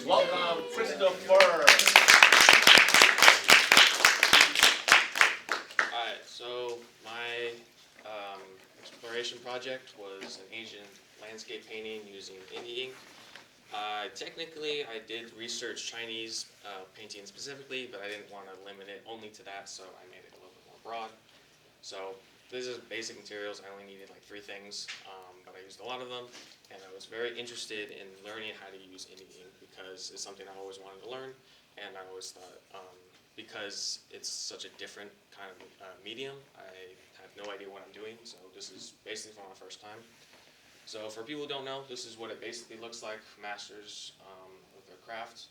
welcome Christopher. Alright, so my exploration project was an Asian landscape painting using indie ink. Technically, I did research Chinese painting specifically, but I didn't want to limit it only to that, so I made it a little bit more broad. So this is basic materials. I only needed like 3 things, but I used a lot of them, and I was very interested in learning how to use indie ink because it's something I always wanted to learn, and I always thought because it's such a different kind of medium, I have no idea what I'm doing, so this is basically for my first time. So for people who don't know, this is what it basically looks like, masters with their craft.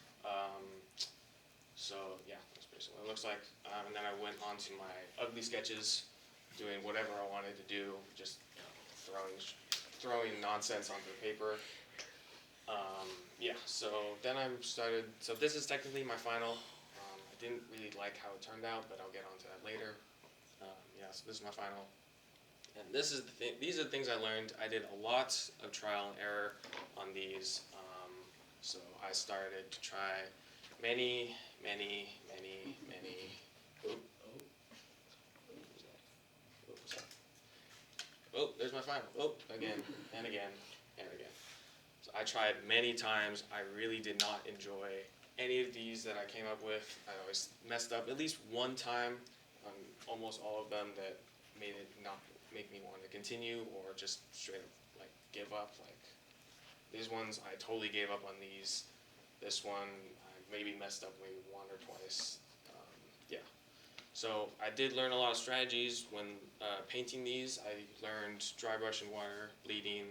So yeah, that's basically what it looks like. And then I went on to my ugly sketches, doing whatever I wanted to do, just throwing nonsense onto the paper. Yeah, so then I started, so this is technically my final. I didn't really like how it turned out, but I'll get onto that later. Yeah, so this is my final. And this is these are the things I learned. I did a lot of trial and error on these. So I started to try many. Oh, there's my final. Oh, again and again and again. So I tried many times. I really did not enjoy any of these that I came up with. I always messed up at least one time on almost all of them that made it not make me want to continue or just straight up like give up. Like these ones, I totally gave up on these. This one, I maybe messed up maybe 1 or twice. Yeah. So I did learn a lot of strategies when painting these. I learned dry brush and water, bleeding,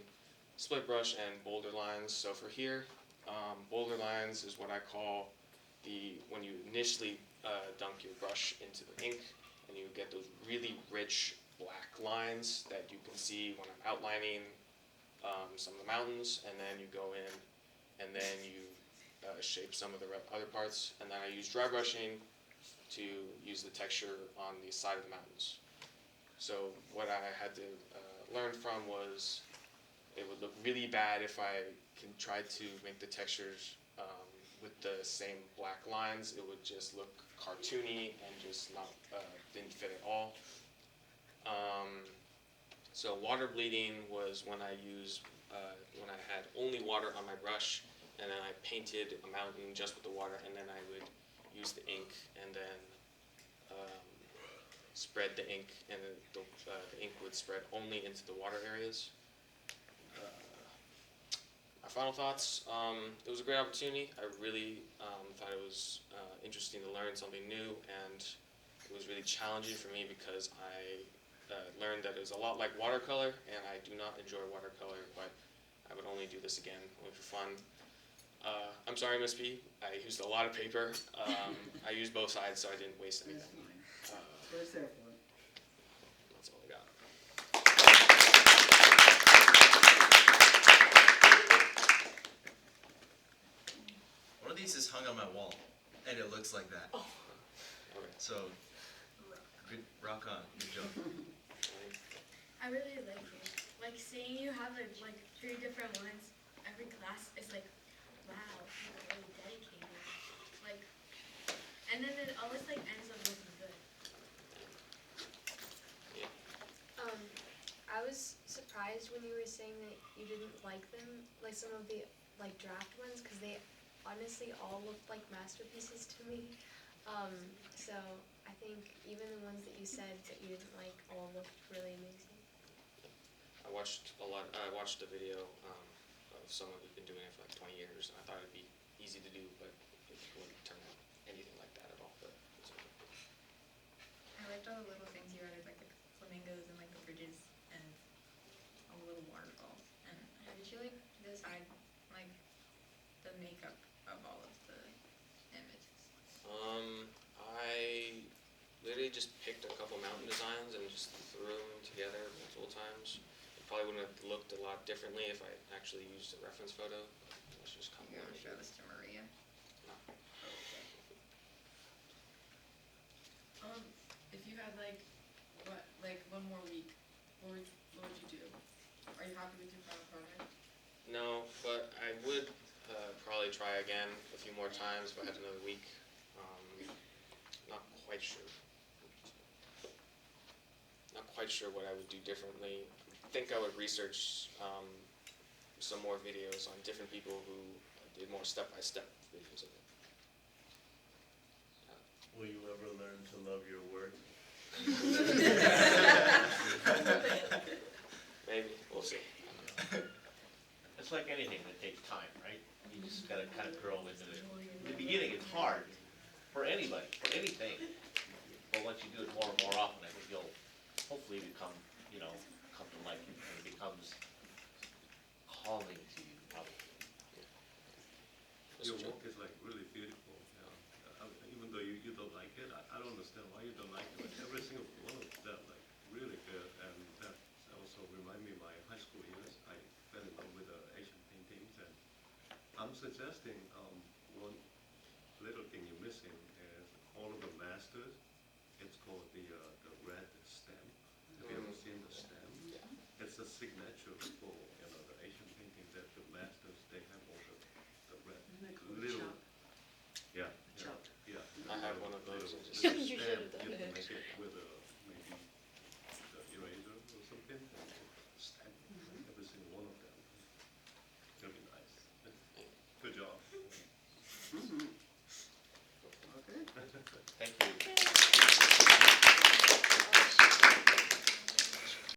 split brush, and boulder lines. So for here, boulder lines is what I call when you initially dunk your brush into the ink and you get those really rich black lines that you can see when I'm outlining some of the mountains, and then you go in and then you shape some of the other parts, and then I use dry brushing to use the texture on the side of the mountains. So what I had to learn from was it would look really bad if I tried to make the textures with the same black lines. It would just look cartoony and just not didn't fit at all. So water bleeding was when I had only water on my brush, and then I painted a mountain just with the water, and then I would use the ink and then spread the ink, and the ink would spread only into the water areas. My final thoughts, it was a great opportunity. I really thought it was interesting to learn something new, and it was really challenging for me because I learned that it was a lot like watercolor, and I do not enjoy watercolor, but I would only do this again, only for fun. I'm sorry, Miss P. I used a lot of paper. I used both sides, so I didn't waste anything. Where's there for? That's all I got. One of these is hung on my wall, and it looks like that. Oh. Okay. So, good, rock on, good job. I really like it. Like seeing you have like 3 different ones every class is like, wow, you're really dedicated. Like, and then it always like ends up looking good. Yeah. I was surprised when you were saying that you didn't like them, like some of the like draft ones, because they honestly all looked like masterpieces to me. So I think even the ones that you said that you didn't like all looked really amazing. I watched the video of someone who's been doing it for like 20 years, and I thought it'd be easy to do, but it wouldn't turn out anything like that at all. But it's okay. I liked all the little things you added, like the flamingos and like the bridges and all the little waterfalls. And how did you like decide like the makeup of all of the images? I literally just picked a couple mountain designs and just threw them together multiple times. It probably wouldn't have looked a lot differently if I actually used a reference photo. Let's just come You on. want to show this to Maria? No. If you had like one more week, what would you do? Are you happy with your final project? No, but I would probably probably try again a few more times if I had another week. Not quite sure. Not quite sure what I would do differently. I think I would research some more videos on different people who did more step-by-step videos of it. Will you ever learn to love your work? Maybe, we'll see. It's like anything that takes time, right? You just gotta kind of grow into it. In the beginning, it's hard for anybody, for anything. But once you do it more and more often, I think you'll hopefully become, come to like it, and it becomes calming to you, probably. Your work is like really beautiful, even though you don't like it, I don't understand why you don't like it, but every single one of them like really good, and that also remind me of my high school years. I fell in love with Asian paintings, and I'm suggesting one little thing you're missing is all of the masters. It's called the red stamp. Have you ever seen the stamp? Yeah. It's a signature for the Asian painting that the masters they have also the red little. Yeah. Chop. Yeah. I have one of those. little You should have stamp done you can it. make it with a